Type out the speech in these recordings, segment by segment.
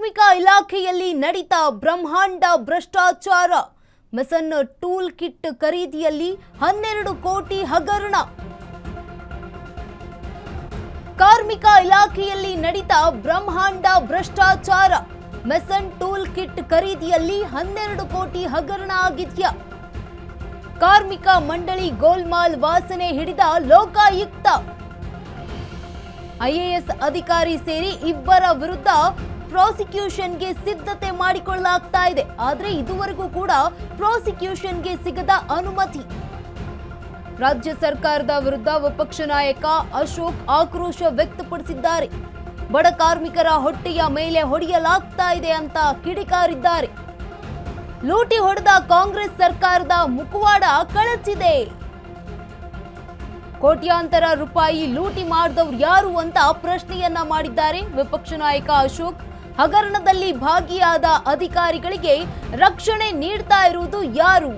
ಕಾರ್ಮಿಕ ಇಲಾಖೆಯಲ್ಲಿ ನಡೀತಾ ಬ್ರಹ್ಮಾಂಡ ಭ್ರಷ್ಟಾಚಾರ. ಮೆಸನ್ ಟೂಲ್ ಕಿಟ್ ಖರೀದಿಯಲ್ಲಿ 12 ಕೋಟಿ ಹಗರಣ. ಕಾರ್ಮಿಕ ಇಲಾಖೆಯಲ್ಲಿ ನಡೀತಾ ಬ್ರಹ್ಮಾಂಡ ಭ್ರಷ್ಟಾಚಾರ. ಮೆಸನ್ ಟೂಲ್ ಕಿಟ್ ಖರೀದಿಯಲ್ಲಿ 12 ಕೋಟಿ ಹಗರಣ ಆಗಿದ್ಯಾ? ಕಾರ್ಮಿಕ ಮಂಡಳಿ ಗೋಲ್ಮಾಲ್ ವಾಸನೆ ಹಿಡಿದ ಲೋಕಾಯುಕ್ತ. ಐಎಎಸ್ ಅಧಿಕಾರಿ ಸೇರಿ ಇಬ್ಬರ ವಿರುದ್ಧ ಪ್ರಾಸಿಕ್ಯೂಷನ್ಗೆ ಸಿದ್ಧತೆ ಮಾಡಿಕೊಳ್ಳಲಾಗ್ತಾ ಇದೆ. ಆದರೆ ಇದುವರೆಗೂ ಕೂಡ ಪ್ರಾಸಿಕ್ಯೂಷನ್ಗೆ ಸಿಗದ ಅನುಮತಿ. ರಾಜ್ಯ ಸರ್ಕಾರದ ವಿರುದ್ಧ ವಿಪಕ್ಷ ನಾಯಕ ಅಶೋಕ್ ಆಕ್ರೋಶ ವ್ಯಕ್ತಪಡಿಸಿದ್ದಾರೆ. ಬಡ ಕಾರ್ಮಿಕರ ಹೊಟ್ಟೆಯ ಮೇಲೆ ಹೊಡೆಯಲಾಗ್ತಾ ಇದೆ ಅಂತ ಕಿಡಿಕಾರಿದ್ದಾರೆ. ಲೂಟಿ ಹೊಡೆದ ಕಾಂಗ್ರೆಸ್ ಸರ್ಕಾರದ ಮುಖವಾಡ ಕಳಚಿದೆ. ಕೋಟ್ಯಾಂತರ ರೂಪಾಯಿ ಲೂಟಿ ಮಾಡಿದವರು ಯಾರು ಅಂತ ಪ್ರಶ್ನೆಯನ್ನ ಮಾಡಿದ್ದಾರೆ ವಿಪಕ್ಷ ನಾಯಕ ಅಶೋಕ್. ಹಗರಣದಲ್ಲಿ ಭಾಗಿಯಾದ ಅಧಿಕಾರಿಗಳಿಗೆ ರಕ್ಷಣೆ ನೀಡ್ತಾ ಇರುವುದು ಯಾರು?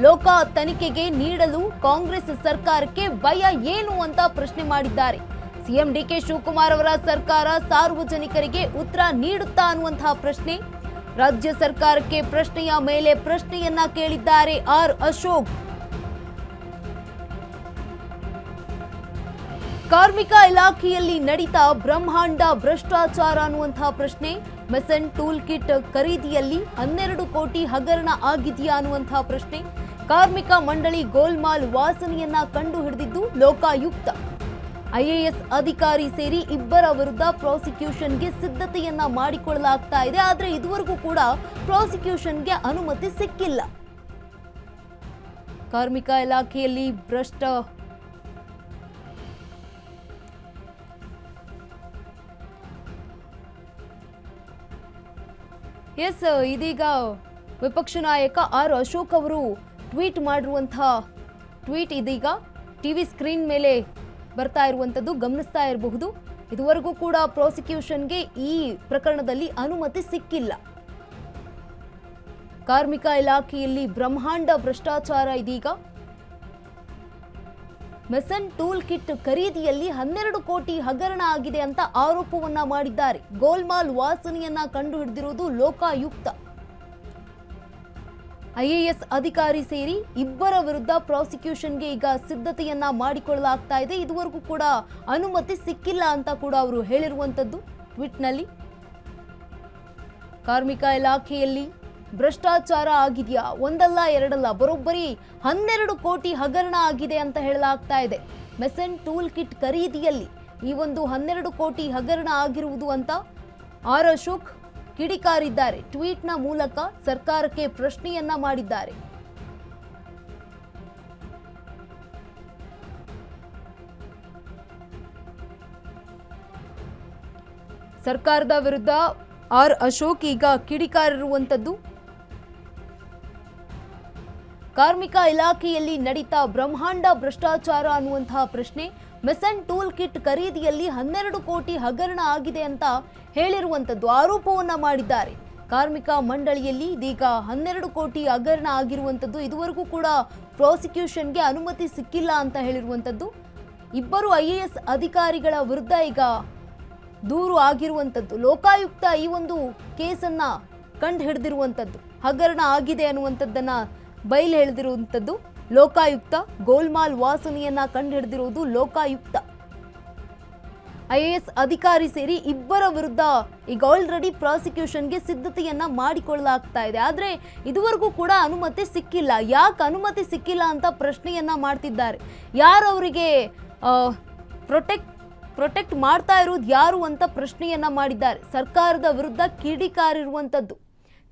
ಲೋಕ ತನಿಖೆಗೆ ನೀಡಲು ಕಾಂಗ್ರೆಸ್ ಸರ್ಕಾರಕ್ಕೆ ಭಯ ಏನು ಅಂತ ಪ್ರಶ್ನೆ ಮಾಡಿದ್ದಾರೆ. ಸಿಎಂ ಡಿಕೆ ಶಿವಕುಮಾರ್ ಅವರ ಸರ್ಕಾರ ಸಾರ್ವಜನಿಕರಿಗೆ ಉತ್ತರ ನೀಡುತ್ತಾ ಅನ್ನುವಂತಹ ಪ್ರಶ್ನೆ. ರಾಜ್ಯ ಸರ್ಕಾರಕ್ಕೆ ಪ್ರಶ್ನೆಯ ಮೇಲೆ ಪ್ರಶ್ನೆಯನ್ನ ಕೇಳಿದ್ದಾರೆ ಆರ್ ಅಶೋಕ್. ಕಾರ್ಮಿಕ ಇಲಾಖೆಯಲ್ಲಿ ನಡೀತಾ ಬ್ರಹ್ಮಾಂಡ ಭ್ರಷ್ಟಾಚಾರ ಅನ್ನುವಂತಹ ಪ್ರಶ್ನೆ. ಮೆಸನ್ ಟೂಲ್ ಕಿಟ್ ಖರೀದಿಯಲ್ಲಿ 12 ಕೋಟಿ ಹಗರಣ ಆಗಿದೆಯಾ ಅನ್ನುವಂತಹ ಪ್ರಶ್ನೆ. ಕಾರ್ಮಿಕ ಮಂಡಳಿ ಗೋಲ್ಮಾಲ್ ವಾಸನೆಯನ್ನ ಕಂಡು ಹಿಡಿದಿದ್ದು ಲೋಕಾಯುಕ್ತ. ಐಎಎಸ್ ಅಧಿಕಾರಿ ಸೇರಿ ಇಬ್ಬರ ವಿರುದ್ಧ ಪ್ರಾಸಿಕ್ಯೂಷನ್ಗೆ ಸಿದ್ಧತೆಯನ್ನ ಮಾಡಿಕೊಳ್ಳಲಾಗ್ತಾ ಇದೆ. ಆದರೆ ಇದುವರೆಗೂ ಕೂಡ ಪ್ರಾಸಿಕ್ಯೂಷನ್ಗೆ ಅನುಮತಿ ಸಿಕ್ಕಿಲ್ಲ. ಕಾರ್ಮಿಕ ಇಲಾಖೆಯಲ್ಲಿ ಇದೀಗ ವಿಪಕ್ಷ ನಾಯಕ ಆರ್ ಅಶೋಕ್ ಅವರು ಟ್ವೀಟ್ ಮಾಡಿರುವಂತಹ ಟ್ವೀಟ್ ಇದೀಗ ಟಿವಿ ಸ್ಕ್ರೀನ್ ಮೇಲೆ ಬರ್ತಾ ಇರುವಂತದ್ದು ಗಮನಿಸ್ತಾ ಇರಬಹುದು. ಇದುವರೆಗೂ ಕೂಡ ಪ್ರಾಸಿಕ್ಯೂಷನ್ಗೆ ಈ ಪ್ರಕರಣದಲ್ಲಿ ಅನುಮತಿ ಸಿಕ್ಕಿಲ್ಲ. ಕಾರ್ಮಿಕ ಇಲಾಖೆಯಲ್ಲಿ ಬ್ರಹ್ಮಾಂಡ ಭ್ರಷ್ಟಾಚಾರ ಇದೀಗ. ಮೆಸನ್ ಟೂಲ್ ಕಿಟ್ ಖರೀದಿಯಲ್ಲಿ 12 ಕೋಟಿ ಹಗರಣ ಆಗಿದೆ ಅಂತ ಆರೋಪವನ್ನ ಮಾಡಿದ್ದಾರೆ. ಗೋಲ್ಮಾಲ್ ವಾಸನೆಯನ್ನ ಕಂಡು ಹಿಡಿದಿರುವುದು ಲೋಕಾಯುಕ್ತ. ಐಎಎಸ್ ಅಧಿಕಾರಿ ಸೇರಿ ಇಬ್ಬರ ವಿರುದ್ಧ ಪ್ರಾಸಿಕ್ಯೂಷನ್ಗೆ ಈಗ ಸಿದ್ಧತೆಯನ್ನ ಮಾಡಿಕೊಳ್ಳಲಾಗ್ತಾ ಇದೆ. ಇದುವರೆಗೂ ಕೂಡ ಅನುಮತಿ ಸಿಕ್ಕಿಲ್ಲ ಅಂತ ಕೂಡ ಅವರು ಹೇಳಿರುವಂತದ್ದು ಟ್ವೀಟ್ನಲ್ಲಿ. ಕಾರ್ಮಿಕ ಇಲಾಖೆಯಲ್ಲಿ ಭ್ರಷ್ಟಾಚಾರ ಆಗಿದೆಯಾ? ಒಂದಲ್ಲ ಎರಡಲ್ಲ, ಬರೋಬ್ಬರಿ 12 ಕೋಟಿ ಹಗರಣ ಆಗಿದೆ ಅಂತ ಹೇಳಲಾಗ್ತಾ ಇದೆ. ಮೆಸನ್ ಟೂಲ್ ಕಿಟ್ ಖರೀದಿಯಲ್ಲಿ ಈ ಒಂದು 12 ಕೋಟಿ ಹಗರಣ ಆಗಿರುವುದು ಅಂತ ಆರ್ ಅಶೋಕ್ ಕಿಡಿಕಾರಿದ್ದಾರೆ. ಟ್ವೀಟ್ನ ಮೂಲಕ ಸರ್ಕಾರಕ್ಕೆ ಪ್ರಶ್ನೆಯನ್ನ ಮಾಡಿದ್ದಾರೆ. ಸರ್ಕಾರದ ವಿರುದ್ಧ ಆರ್ ಅಶೋಕ್ ಈಗ ಕಿಡಿಕಾರಿರುವಂತದ್ದು. ಕಾರ್ಮಿಕ ಇಲಾಖೆಯಲ್ಲಿ ನಡೀತಾ ಬ್ರಹ್ಮಾಂಡ ಭ್ರಷ್ಟಾಚಾರ ಅನ್ನುವಂತಹ ಪ್ರಶ್ನೆ. ಮೆಸನ್ ಟೂಲ್ ಕಿಟ್ ಖರೀದಿಯಲ್ಲಿ 12 ಕೋಟಿ ಹಗರಣ ಆಗಿದೆ ಅಂತ ಹೇಳಿರುವಂತದ್ದು ಆರೋಪವನ್ನ ಮಾಡಿದ್ದಾರೆ. ಕಾರ್ಮಿಕ ಮಂಡಳಿಯಲ್ಲಿ ಇದೀಗ 12 ಕೋಟಿ ಹಗರಣ ಆಗಿರುವಂತದ್ದು. ಇದುವರೆಗೂ ಕೂಡ ಪ್ರಾಸಿಕ್ಯೂಷನ್ಗೆ ಅನುಮತಿ ಸಿಕ್ಕಿಲ್ಲ ಅಂತ ಹೇಳಿರುವಂತದ್ದು. ಇಬ್ಬರು ಐಎಎಸ್ ಅಧಿಕಾರಿಗಳ ವಿರುದ್ಧ ಈಗ ದೂರು ಆಗಿರುವಂತದ್ದು. ಲೋಕಾಯುಕ್ತ ಈ ಒಂದು ಕೇಸನ್ನ ಕಂಡು ಹಿಡಿದಿರುವಂತದ್ದು. ಹಗರಣ ಆಗಿದೆ ಅನ್ನುವಂಥದ್ದನ್ನ ಬಯಲು ಹೇಳಿದಿರುವಂತದ್ದು ಲೋಕಾಯುಕ್ತ. ಗೋಲ್ಮಾಲ್ ವಾಸನೆಯನ್ನ ಕಂಡು ಹಿಡಿದಿರುವುದು ಲೋಕಾಯುಕ್ತ. ಐಎಎಸ್ ಅಧಿಕಾರಿ ಸೇರಿ ಇಬ್ಬರ ವಿರುದ್ಧ ಈಗ ಆಲ್ರೆಡಿ ಪ್ರಾಸಿಕ್ಯೂಷನ್ಗೆ ಸಿದ್ಧತೆಯನ್ನ ಮಾಡಿಕೊಳ್ಳಲಾಗ್ತಾ ಇದೆ. ಆದ್ರೆ ಇದುವರೆಗೂ ಕೂಡ ಅನುಮತಿ ಸಿಕ್ಕಿಲ್ಲ. ಯಾಕೆ ಅನುಮತಿ ಸಿಕ್ಕಿಲ್ಲ ಅಂತ ಪ್ರಶ್ನೆಯನ್ನ ಮಾಡ್ತಿದ್ದಾರೆ. ಯಾರು ಅವರಿಗೆ ಪ್ರೊಟೆಕ್ಟ್ ಮಾಡ್ತಾ ಇರೋದು ಯಾರು ಅಂತ ಪ್ರಶ್ನೆಯನ್ನ ಮಾಡಿದ್ದಾರೆ. ಸರ್ಕಾರದ ವಿರುದ್ಧ ಕಿಡಿಕಾರಿರುವಂತದ್ದು.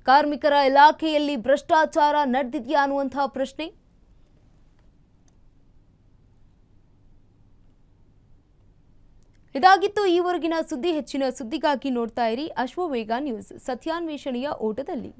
ಕಾರ್ಮಿಕರ ಇಲಾಖೆಯಲ್ಲಿ ಭ್ರಷ್ಟಾಚಾರ ನಡೆದಿದೆಯಾ ಅನ್ನುವಂತಹ ಪ್ರಶ್ನೆ. ಇದಾಗಿತ್ತು ಈವರೆಗಿನ ಸುದ್ದಿ. ಹೆಚ್ಚಿನ ಸುದ್ದಿಗಾಗಿ ನೋಡ್ತಾ ಇರಿ ಅಶ್ವವೇಗ ನ್ಯೂಸ್, ಸತ್ಯಾನ್ವೇಷಣೆಯ ಓಟದಲ್ಲಿ.